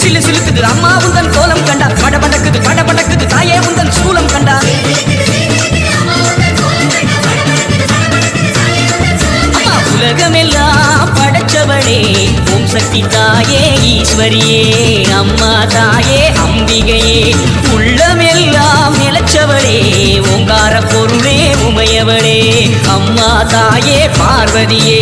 சிலு சிலுக்குது அம்மா உந்தன் கோலம் கண்டா படபடக்குது தாயே உந்தன் சூலம் கண்டா அம்மா உலகமெல்லாம் படைச்சவளே ஓம் சக்தி தாயே ஈஸ்வரியே அம்மா தாயே அம்பிகையே உள்ளமெல்லாம் நிலச்சவளே ஓங்கார பொருளே உமையவளே அம்மா தாயே பார்வதியே